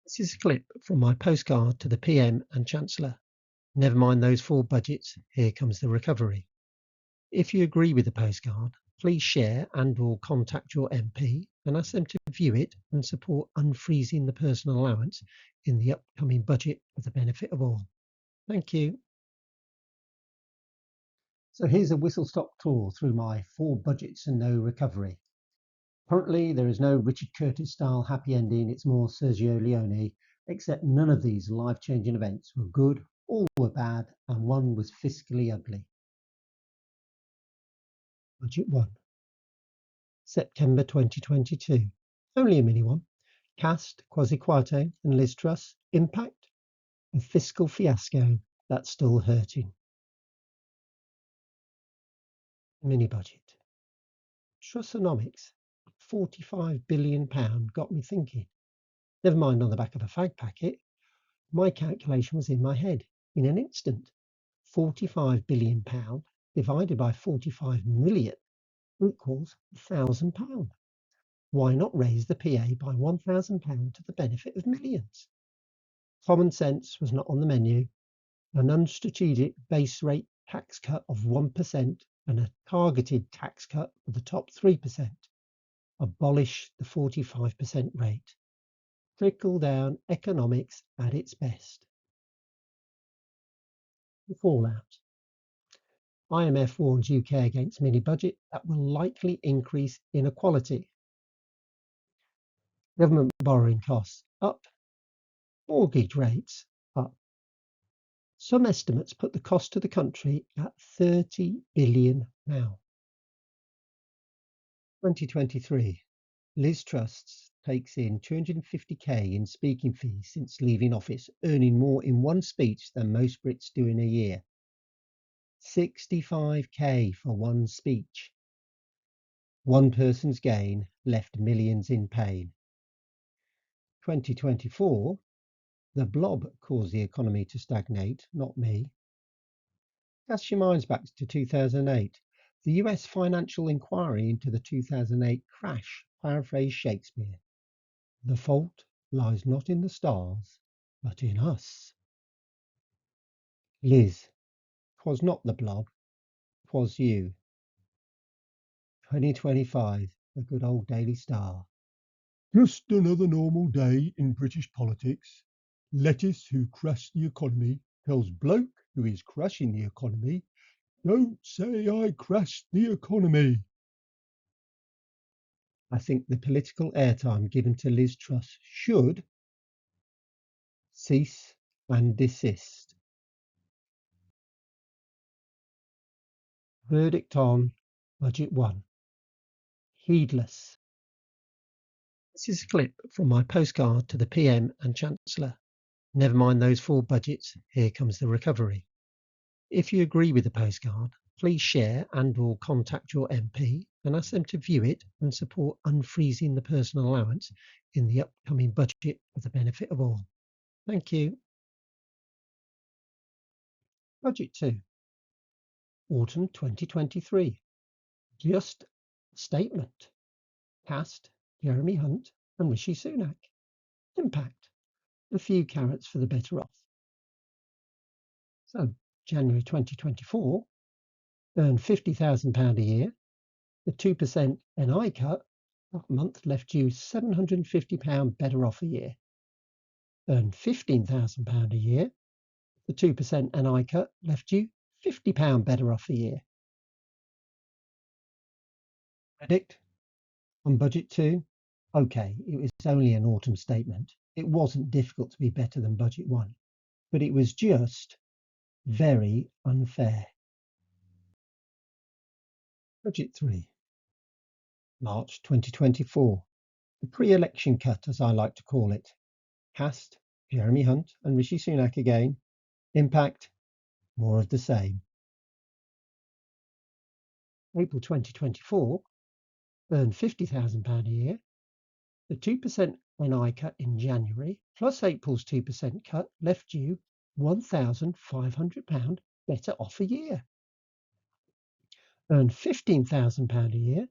This is a clip from my postcard to the PM and Chancellor. Never mind those 4 budgets, here comes the recovery. If you agree with the postcard, please share and/or contact your MP and ask them to view it and support unfreezing the personal allowance in the upcoming budget for the benefit of all. Thank you. So here's a whistle-stop tour through my 4 budgets and no recovery. Currently, there is no Richard Curtis-style happy ending, it's more Sergio Leone, except none of these life-changing events were good, all were bad, and one was fiscally ugly. Budget 1. September 2022. Only a mini one. Cast, Kwasi Kwarteng and Liz Truss. Impact? A fiscal fiasco that's still hurting. Mini budget. Trussonomics, £45 billion got me thinking. Never mind on the back of a fag packet. My calculation was in my head in an instant. £45 billion divided by 45 million equals £1,000. Why not raise the PA by £1,000 to the benefit of millions? Common sense was not on the menu. An unstrategic base rate tax cut of 1% and a targeted tax cut for the top 3%. Abolish the 45% rate. Trickle-down economics at its best. The fallout. IMF warns UK against mini-budget that will likely increase inequality. Government borrowing costs up. Mortgage rates up. Some estimates put the cost to the country at £30 billion now. 2023. Liz Truss takes in £250k in speaking fees since leaving office, earning more in one speech than most Brits do in a year. 65k for one speech. One person's gain left millions in pain. 2024. The blob caused the economy to stagnate, not me. Cast your minds back to 2008. The US financial inquiry into the 2008 crash paraphrased Shakespeare. The fault lies not in the stars, but in us. Liz, 'twas not the blob, 'twas you. 2025, the good old Daily Star. Just another normal day in British politics. Lettuce, who crashed the economy, tells bloke who is crashing the economy, "Don't say I crashed the economy." I think the political airtime given to Liz Truss should cease and desist. Verdict on Budget 1. Heedless. This is a clip from my postcard to the PM and Chancellor. Never mind those 4 budgets, here comes the recovery. If you agree with the postcard, please share and/or contact your MP and ask them to view it and support unfreezing the personal allowance in the upcoming budget for the benefit of all. Thank you. Budget 2. Autumn 2023. Just statement. Cast, Jeremy Hunt and Rishi Sunak. Impact. A few carrots for the better off. So, January 2024, earn £50,000 a year. The 2% NI cut that month left you £750 better off a year. Earn £15,000 a year. The 2% NI cut left you £50 better off a year. Predict on budget 2. Okay, it was only an autumn statement. It wasn't difficult to be better than budget 1, but it was just very unfair. Budget 3. March 2024. The pre-election cut, as I like to call it. Cast, Jeremy Hunt and Rishi Sunak again. Impact, more of the same. April 2024, earn £50,000 a year. The 2% NI cut in January plus April's 2% cut left you £1,500 better off a year. Earn £15,000 a year.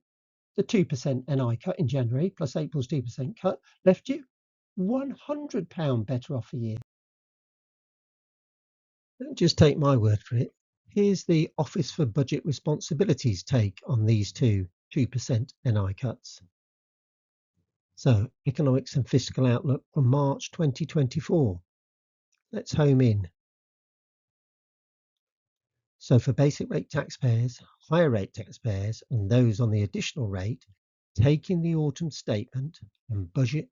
The 2% NI cut in January plus April's 2% cut left you £100 better off a year. Don't just take my word for it. Here's the Office for Budget Responsibility's take on these 2% NI cuts. So, Economics and Fiscal Outlook for March 2024. Let's home in. So for basic rate taxpayers, higher rate taxpayers, and those on the additional rate, taking the autumn statement and budget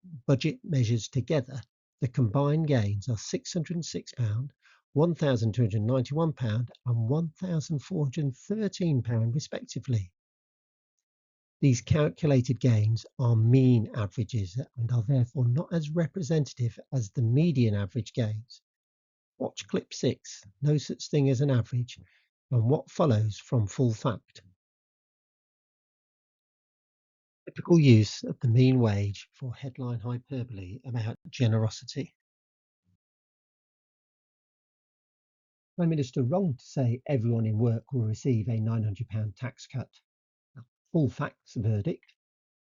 measures together, the combined gains are £606, £1,291 and £1,413 respectively. These calculated gains are mean averages and are therefore not as representative as the median average gains. Watch clip 6, no such thing as an average, and what follows from full fact. Typical use of the mean wage for headline hyperbole about generosity. Prime Minister wrong to say everyone in work will receive a £900 tax cut. Full facts verdict,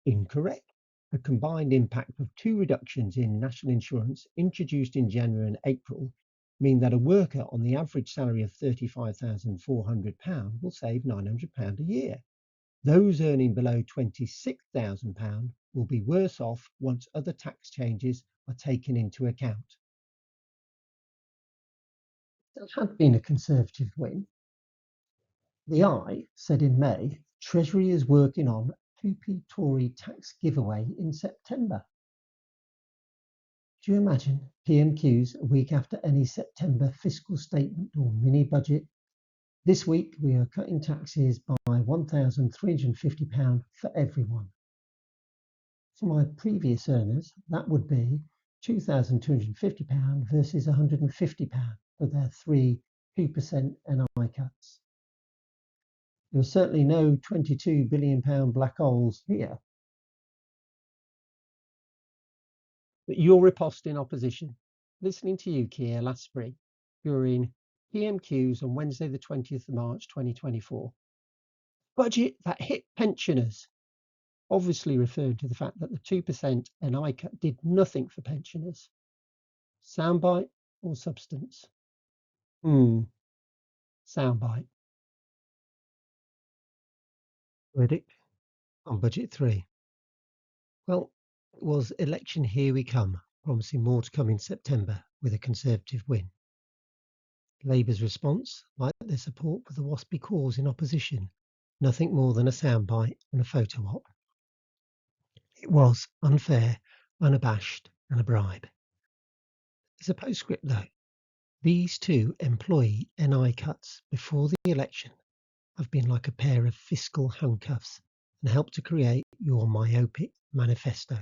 incorrect. The combined impact of two reductions in national insurance introduced in January and April mean that a worker on the average salary of £35,400 will save £900 a year. Those earning below £26,000 will be worse off once other tax changes are taken into account. There had been a Conservative win. The Eye said in May, Treasury is working on 2p Tory tax giveaway in September. Do you imagine PMQs a week after any September fiscal statement or mini budget? This week we are cutting taxes by £1,350 for everyone. For my previous earners, that would be £2,250 versus £150 for their 2% NI cuts. There are certainly no £22 billion black holes here. But your riposte in opposition, listening to you, Keir, last spring, during PMQs on Wednesday the 20th of March 2024. Budget that hit pensioners, obviously referring to the fact that the 2% NI cut did nothing for pensioners. Soundbite or substance? Soundbite. Verdict on Budget 3. Well, it was election here we come, promising more to come in September with a Conservative win. Labour's response, like their support for the WASPy cause in opposition, nothing more than a soundbite and a photo op. It was unfair, unabashed, and a bribe. There's a postscript though. These two employee NI cuts before the election have been like a pair of fiscal handcuffs and helped to create your myopic manifesto.